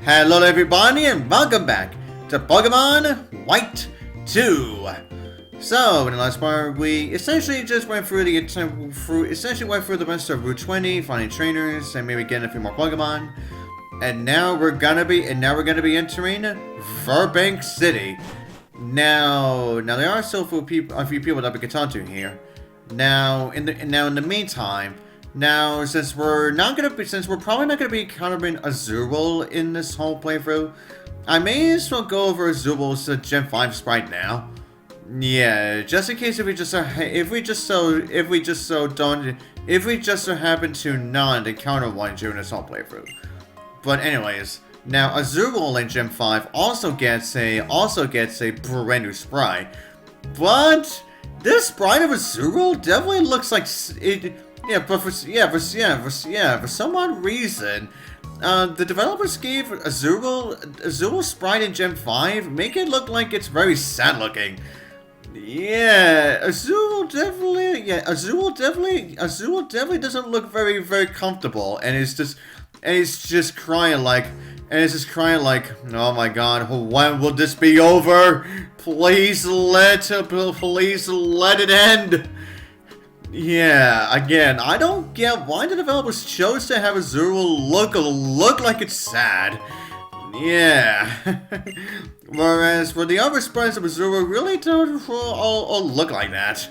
Hello everybody and welcome back to Pokemon White 2. So, in the last part, we essentially just went through the rest of Route 20, finding trainers, and maybe getting a few more Pokemon. And now we're gonna be entering Virbank City. Now there are still a few people that we can talk to here. Now in the meantime, since we're probably not gonna be encountering Azurill in this whole playthrough, I may as well go over Azurill's Gen 5 sprite now. Yeah, just in case if we just so happen to not encounter one during this whole playthrough. But anyways, now Azurill in Gen 5 also gets a brand new sprite, but this sprite of Azurill definitely looks like it. Yeah, but for some odd reason, the developers gave Azurill sprite in Gen 5 make it look like it's very sad looking. Yeah, Azurill definitely doesn't look very, very comfortable, and it's just crying like, oh my god, when will this be over? Please let it end. Yeah, again, I don't get why the developers chose to have Azurill look like it's sad. Yeah. Whereas for the other sprites of Azurill really don't all look like that.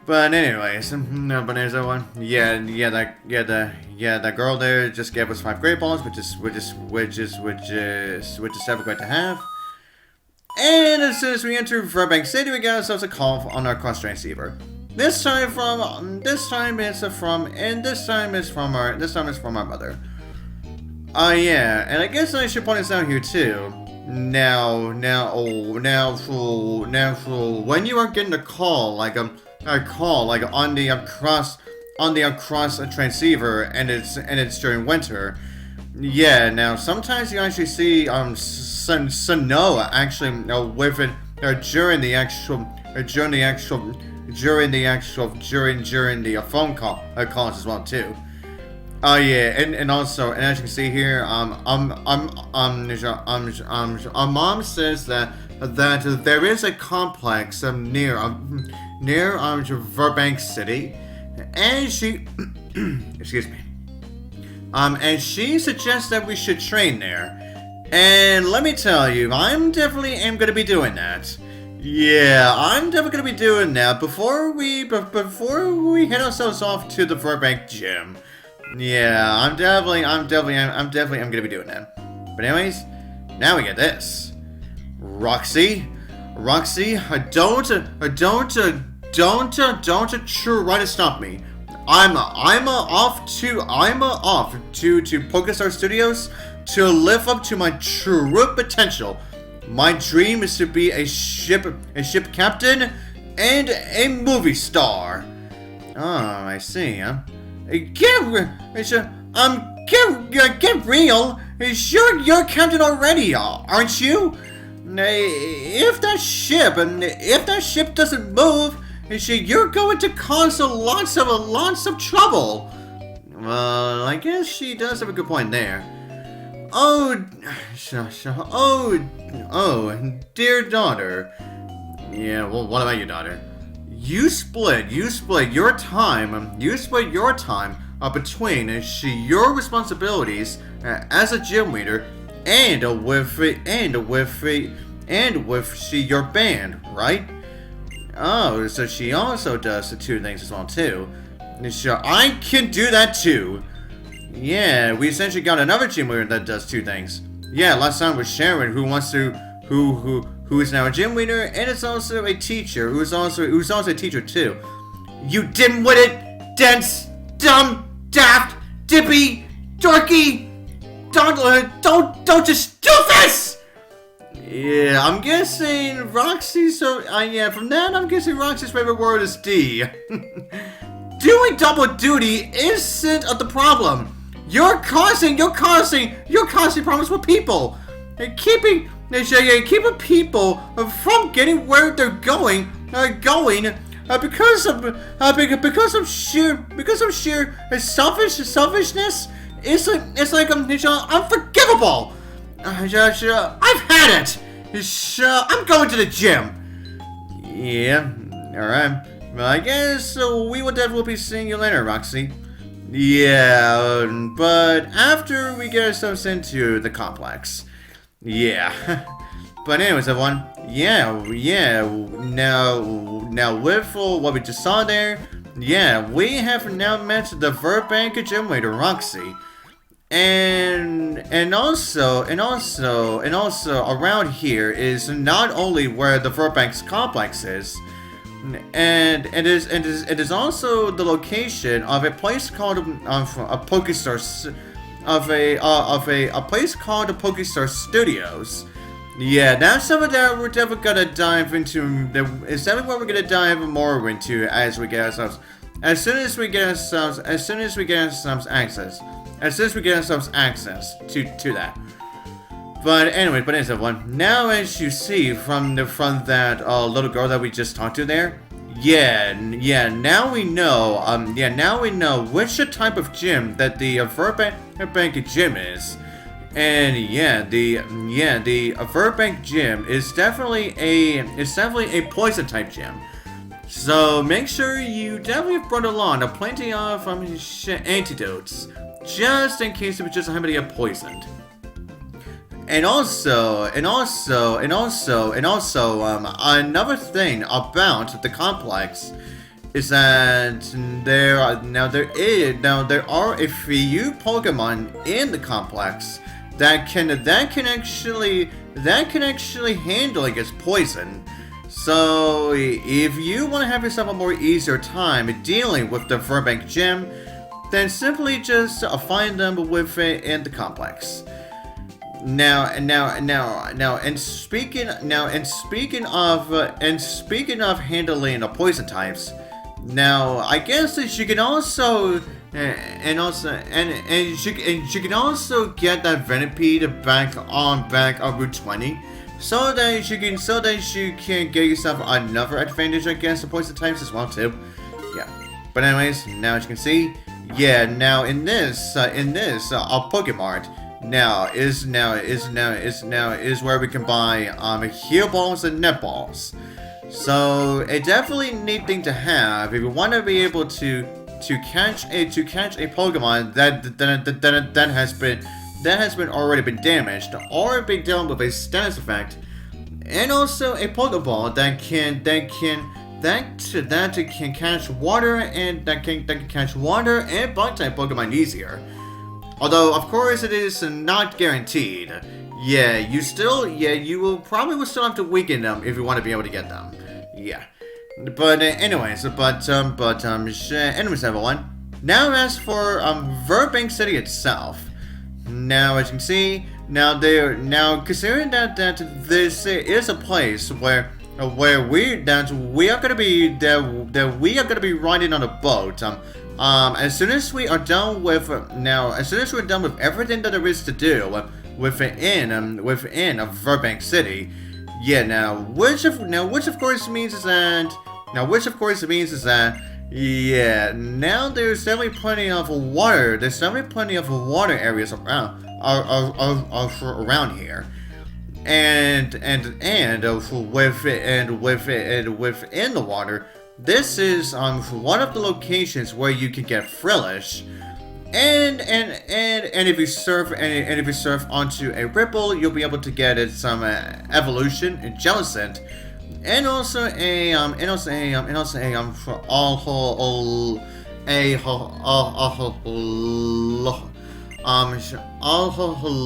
But anyways, but there's that one. That girl there just gave us 5 great balls, which is never great to have. And as soon as we enter Virbank City, we get ourselves a call on our cross transceiver. This time it's from our mother. Yeah, and I guess I should point this out here too. Now, when you are getting a call like on the cross transceiver, and it's during winter. Yeah, now sometimes you actually see snow actually with it during the phone calls as well too. Yeah, and also, and as you can see here, mom says that there is a complex near Virbank City, and she excuse me. And she suggests that we should train there. And let me tell you, I'm definitely gonna be doing that. Yeah, I'm definitely gonna be doing that before we head ourselves off to the Virbank gym. Yeah, I'm definitely gonna be doing that. But anyways, now we get this. Roxie, don't try to stop me. I'm off to PokeStar Studios to live up to my true potential. My dream is to be a ship captain and a movie star. Oh, I see, huh? Get real. You're captain already, aren't you? If that ship doesn't move, you're going to cause lots of trouble. Well, I guess she does have a good point there. Oh, dear daughter. Yeah, well, what about you, daughter? You split your time between your responsibilities as a gym leader and with your band, right? Oh, so she also does the 2 things as well too. Sure, I can do that too. Yeah, we essentially got another gym leader that does 2 things. Yeah, last time was Sharon, who is now a gym leader, and is also a teacher, who's also a teacher too. You dim-witted, dense, dumb, daft, dippy, dorky, don't just do this! Yeah, I'm guessing Roxie's from that, I'm guessing Roxie's favorite word is D. Doing double duty isn't the problem. You're causing problems with people. Keeping people from getting where they're going because of sheer selfishness it's unforgivable. I've had it. I'm going to the gym. Yeah, alright. Well, I guess we will definitely be seeing you later, Roxie. Yeah, but after we get ourselves into the complex. Yeah. But anyways, everyone. Yeah. Now with what we just saw there, yeah, we have now met the Virbank gym leader, Roxie. And also around here is not only where the Virbank's complex is, and it is also the location of a place called a PokeStar a place called the PokeStar Studios. Yeah, that's something that we're definitely gonna dive into. It's definitely what we're gonna dive more into as we get ourselves, as soon as we get ourselves access to that. But anyway, everyone. Now, as you see from that little girl that we just talked to there, now we know which type of gym that the Virbank gym is. And the Virbank gym is definitely a poison type gym. So make sure you definitely have brought along plenty of antidotes, just in case if it just happen to get poisoned. And also, another thing about the complex is that there are a few Pokemon in the complex that can actually handle against poison. So if you want to have yourself a more easier time dealing with the Virbank gym, then simply just find them in the complex. And speaking of handling the poison types, now I guess that you can also you can also get that Venipede back on Route 20, so that you can get yourself another advantage against the poison types as well too. Yeah. But anyways, now as you can see, yeah, now in this Pokemart. Now is where we can buy heal balls and net balls. So a definitely neat thing to have if you want to be able to catch a Pokemon that has been already been damaged or been dealt with a status effect, and also a Pokeball that can catch water and catch water and bug type Pokemon easier. Although, of course, it is not guaranteed. Yeah, you will probably still have to weaken them if you want to be able to get them. Yeah. But anyways, everyone. Now as for Virbank City itself. Now, as you can see, considering that this is a place where we are gonna be riding on a boat. As soon as we're done with everything that there is to do within Virbank City, yeah. Which of course means that now there's definitely plenty of water. There's definitely plenty of water areas around here, and within the water. This is one of the locations where you can get Frillish, and if you surf onto a Ripple, you'll be able to get it some evolution and Jellicent, and also a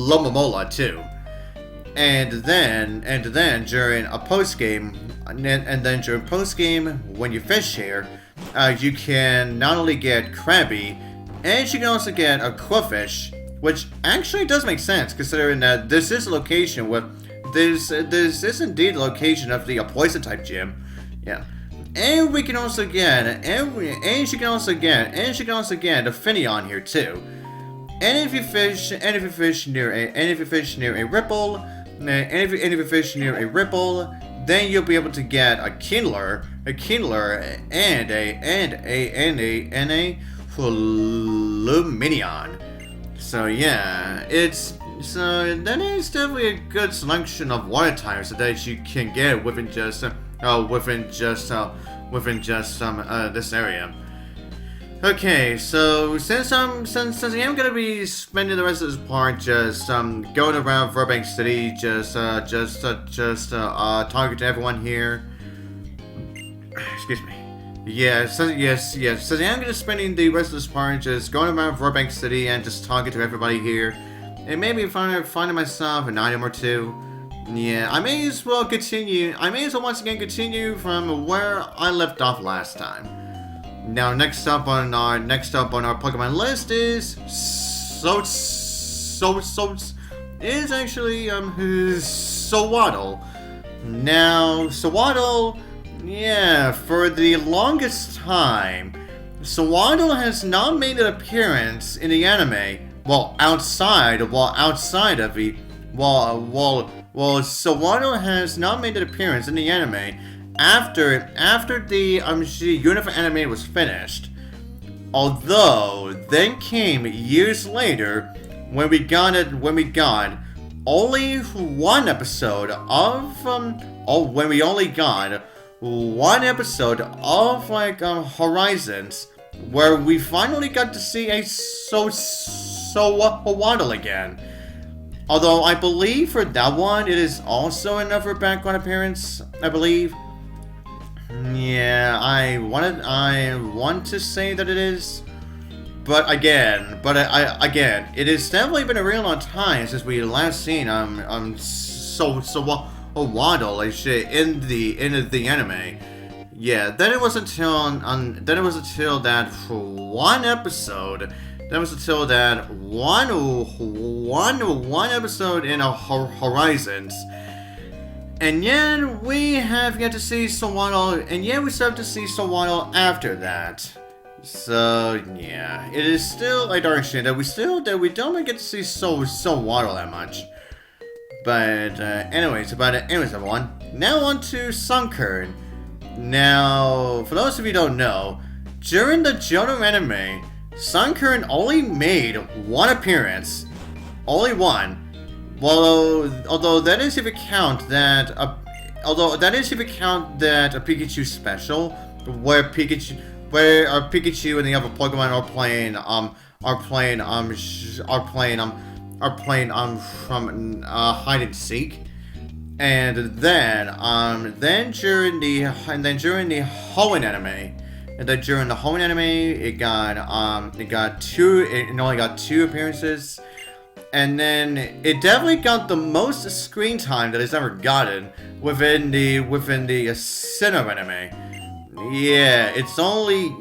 Lomomola too. And then during a post game, when you fish here, you can not only get Krabby, and you can also get a Quillfish, which actually does make sense considering that this is a location with this is indeed the location of the poison type gym. Yeah. And we can also get and you can also get a Finneon here too. And if you fish near a Ripple, then you'll be able to get a Kindler, and a Luminion. So yeah, that is definitely a good selection of water types that you can get within just this area. Okay, so since I am gonna be spending the rest of this part just going around Virbank City, talking to everyone here. Excuse me. Yes. So I am gonna spending the rest of this part just going around Virbank City and just talking to everybody here, and maybe finding myself an item or two. Yeah, I may as well once again continue from where I left off last time. Now, next up on our Pokemon list is Sewaddle. Now, Sewaddle, yeah, for the longest time, Sewaddle has not made an appearance in the anime. Sewaddle has not made an appearance in the anime after the Uniform anime was finished. Although, then came years later when we got only one episode of Horizons, where we finally got to see a Sewaddle again. Although I believe for that one it is also another background appearance, I believe. Yeah, I want to say that it is, but again, it has definitely been a real long time since we last seen Sewaddle in the anime. Yeah, then it was until that one episode. That was until that one episode in Horizons. And yet we have yet to see Sewaddle, and yet we start to see Sewaddle after that. So yeah, it is still a dark shame that we don't get to see Sewaddle that much. But anyways, everyone. Now on to Sunkern. Now, for those of you who don't know, during the Johto anime, Sunkern only made one appearance, only one. Although that is if you count that a Pikachu special, where Pikachu and the other Pokemon are playing hide and seek, and then during the Hoenn anime. And then during the Hoenn anime, it only got two appearances. And then it definitely got the most screen time that it's ever gotten within the Sinnoh anime. Yeah, it's only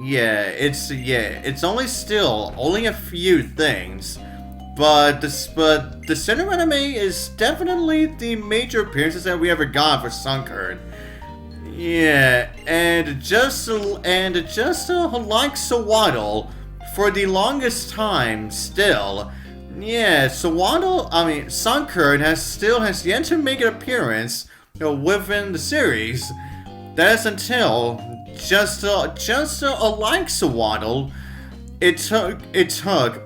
only a few things, but the Sinnoh anime is definitely the major appearances that we ever got for Sunkern. Yeah, and just like Sewaddle, for the longest time still. Yeah, Sunkern has yet to make an appearance within the series. That's until just like Sewaddle, it took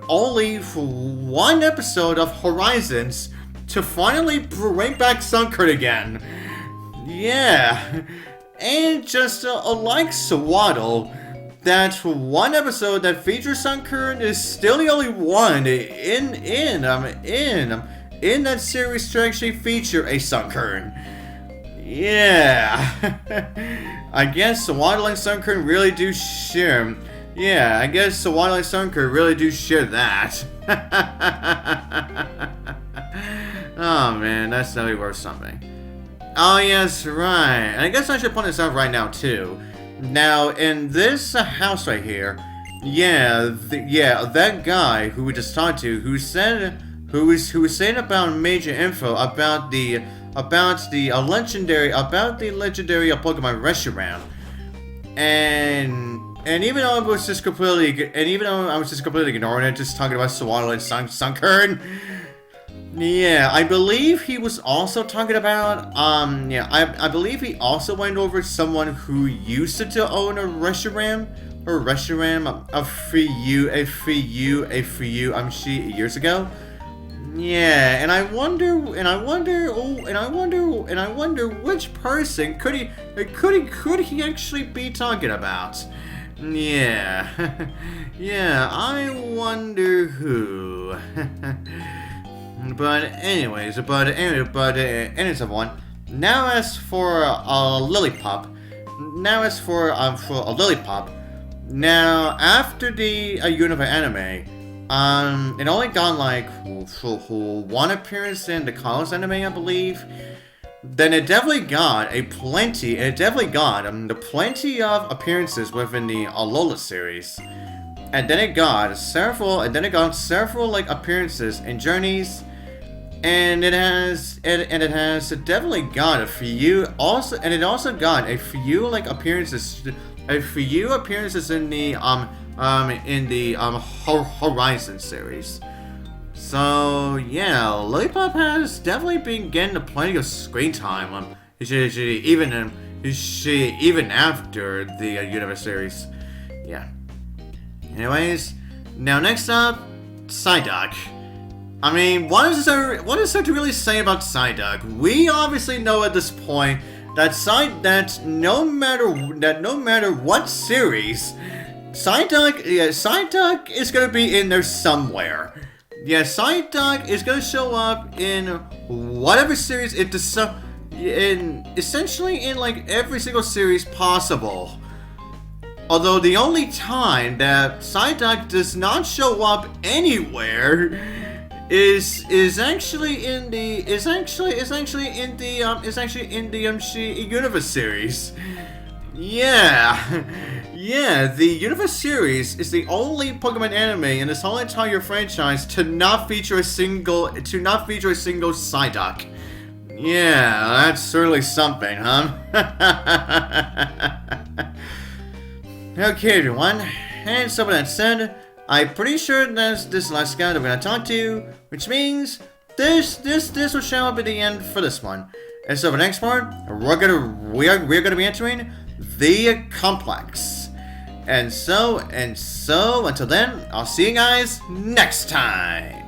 only one episode of Horizons to finally bring back Sunkern again. Yeah, and just like Sewaddle, that one episode that features Sunkern is still the only one in that series to actually feature a Sunkern. Yeah, I guess Sewaddle and Sunkern really do share. Yeah, I guess Sewaddle and Sunkern really do share that. Oh man, that's definitely worth something. Oh yes, right. And I guess I should point this out right now too. Now, in this house right here, that guy who we just talked to, who was saying about major info about the legendary Pokemon Reshiram, and even though I was just completely ignoring it, just talking about Sewaddle and Sunkern. Yeah, I believe he was also talking about, I believe he also went over someone who used to own a Reshiram, restaurant a few years ago. Yeah, and I wonder which person could he actually be talking about? Yeah, yeah, I wonder who. But anyways, everyone. Now as for a Lillipop. Now after the Universe anime, it only got like one appearance in the Colors anime, I believe. Then it definitely got plenty of appearances within the Alola series. And then it got several like appearances in Journeys. And it has definitely got a few it also got a few like appearances in the Horizon series. So yeah, Lollipop has definitely been getting plenty of screen time. Even after the Universe series. Yeah. Anyways, now next up, Psyduck. I mean, what is there to really say about Psyduck? We obviously know at this point that no matter what series, Psyduck is gonna be in there somewhere. Yeah, Psyduck is gonna show up in whatever series essentially in like every single series possible. Although the only time that Psyduck does not show up anywhere is actually in the Universe series. Yeah. Yeah, the Universe series is the only Pokemon anime in this whole entire franchise to not feature a single Psyduck. Yeah, that's certainly something, huh? Okay, everyone. And so with that said, I'm pretty sure that's this last guy that we're gonna talk to, which means this will show up at the end for this one. And so for the next part, we're gonna be entering the complex. And so until then, I'll see you guys next time.